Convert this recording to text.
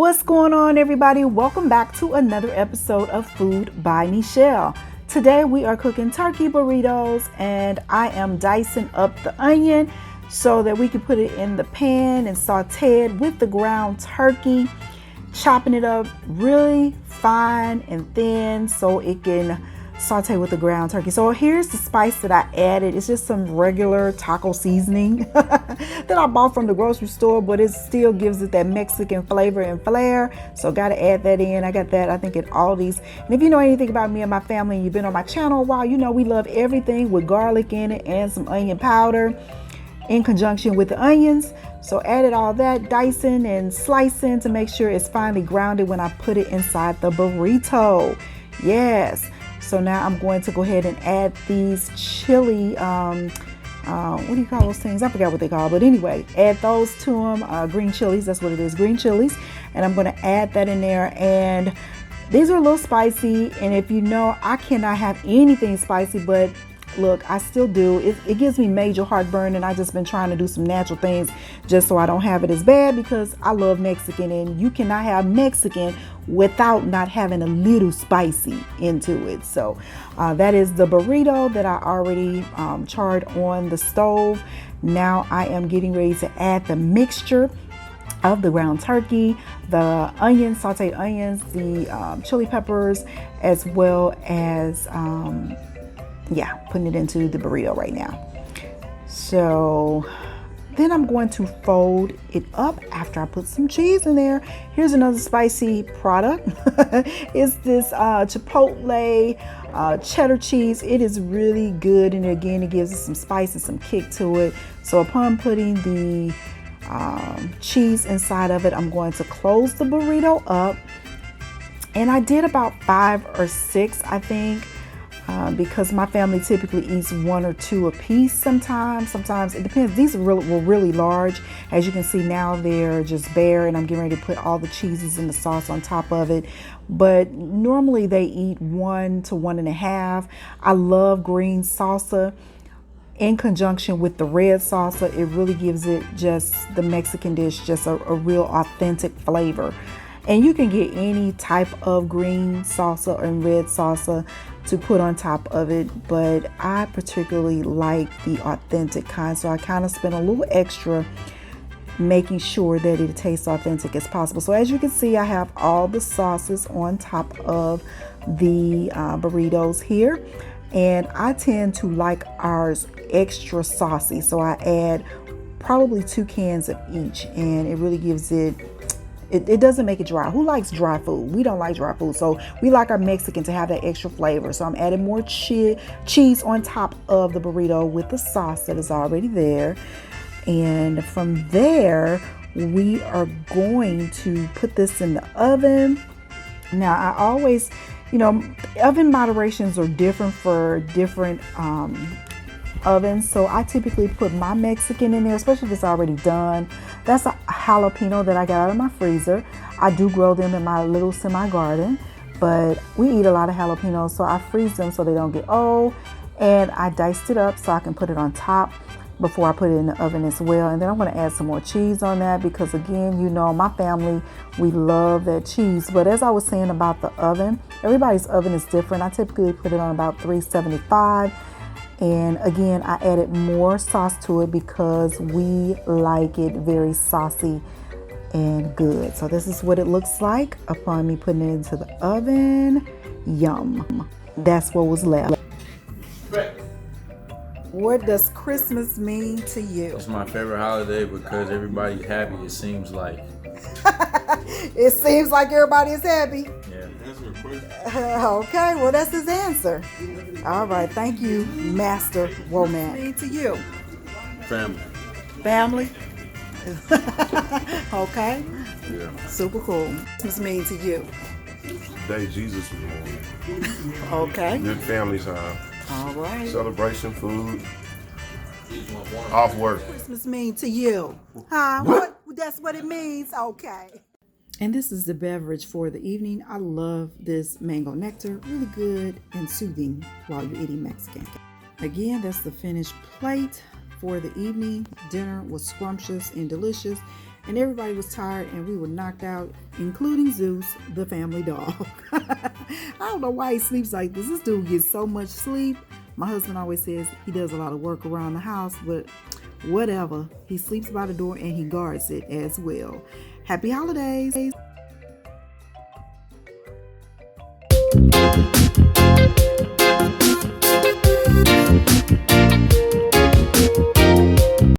What's going on, everybody? Welcome back to another episode of Food by Nichelle. Today we are cooking turkey burritos, and I am dicing up the onion so that we can put it in the pan and saute it with the ground turkey, chopping it up really fine and thin so it can saute with the ground turkey. So here's the spice that I added. It's just some regular taco seasoning that I bought from the grocery store, but it still gives it that Mexican flavor and flair. So got to add that in. I got that, I think, at Aldi's. And if you know anything about me and my family, and you've been on my channel a while, you know we love everything with garlic in it and some onion powder in conjunction with the onions. So added all that, dicing and slicing to make sure it's finely grounded when I put it inside the burrito. Yes. So now I'm going to go ahead and add these chili, what do you call those things? I forgot what they call, but anyway, add those to them, green chilies, that's what it is, green chilies. And I'm going to add that in there, and these are a little spicy, and if you know, I cannot have anything spicy, but look, I still do. It gives me major heartburn, and I just been trying to do some natural things just so I don't have it as bad, because I love Mexican, and you cannot have Mexican without not having a little spicy into it. So that is the burrito that I already charred on the stove. Now I am getting ready to add the mixture of the ground turkey, the onions, sauteed onions, the chili peppers, as well as putting it into the burrito right now. So then I'm going to fold it up after I put some cheese in there. Here's another spicy product. It's this chipotle cheddar cheese. It is really good, and again, it gives it some spice and some kick to it. So upon putting the cheese inside of it, I'm going to close the burrito up, and I did about 5 or 6, I think. Because my family typically eats 1 or 2 a piece sometimes it depends. These were really large. As you can see now, they're just bare, and I'm getting ready to put all the cheeses and the sauce on top of it. But normally they eat 1 to 1.5. I love green salsa in conjunction with the red salsa. It really gives it just the Mexican dish just a real authentic flavor. And you can get any type of green salsa and red salsa to put on top of it, but I particularly like the authentic kind, so I kind of spent a little extra making sure that it tastes authentic as possible. So as you can see, I have all the sauces on top of the burritos here, and I tend to like ours extra saucy, so I add probably 2 cans of each, and it really gives it doesn't make it dry. Who likes dry food? We don't like dry food. So we like our Mexican to have that extra flavor. So I'm adding more cheese on top of the burrito with the sauce that is already there. And from there, we are going to put this in the oven. Now, I always, oven moderations are different for different ovens. So I typically put my Mexican in there, especially if it's already done. That's a jalapeno that I got out of my freezer. I do grow them in my little semi-garden, but we eat a lot of jalapenos, so I freeze them so they don't get old. And I diced it up so I can put it on top before I put it in the oven as well. And then I'm going to add some more cheese on that, because again, my family, we love that cheese. But as I was saying about the oven, everybody's oven is different. I typically put it on about 375. And again, I added more sauce to it because we like it very saucy and good. So this is what it looks like upon me putting it into the oven. Yum. That's what was left. What does Christmas mean to you? It's my favorite holiday because everybody's happy, it seems like. It seems like everybody is happy. Yeah. Okay, well, that's his answer. All right, thank you, Master Womack. Mean to you? Family. Family? Okay. Yeah. Super cool. What's mean to you? The day Jesus was born. Okay. Good family time. All right. Celebration, food. Off work. Christmas mean to you? Huh? What? That's what it means? Okay. And this is the beverage for the evening. I love this mango nectar. Really good and soothing while you're eating Mexican. Again, that's the finished plate for the evening. Dinner was scrumptious and delicious. and everybody was tired and we were knocked out, including Zeus, the family dog. I don't know why he sleeps like this. This dude gets so much sleep. My husband always says he does a lot of work around the house, but whatever. He sleeps by the door and he guards it as well. Happy holidays.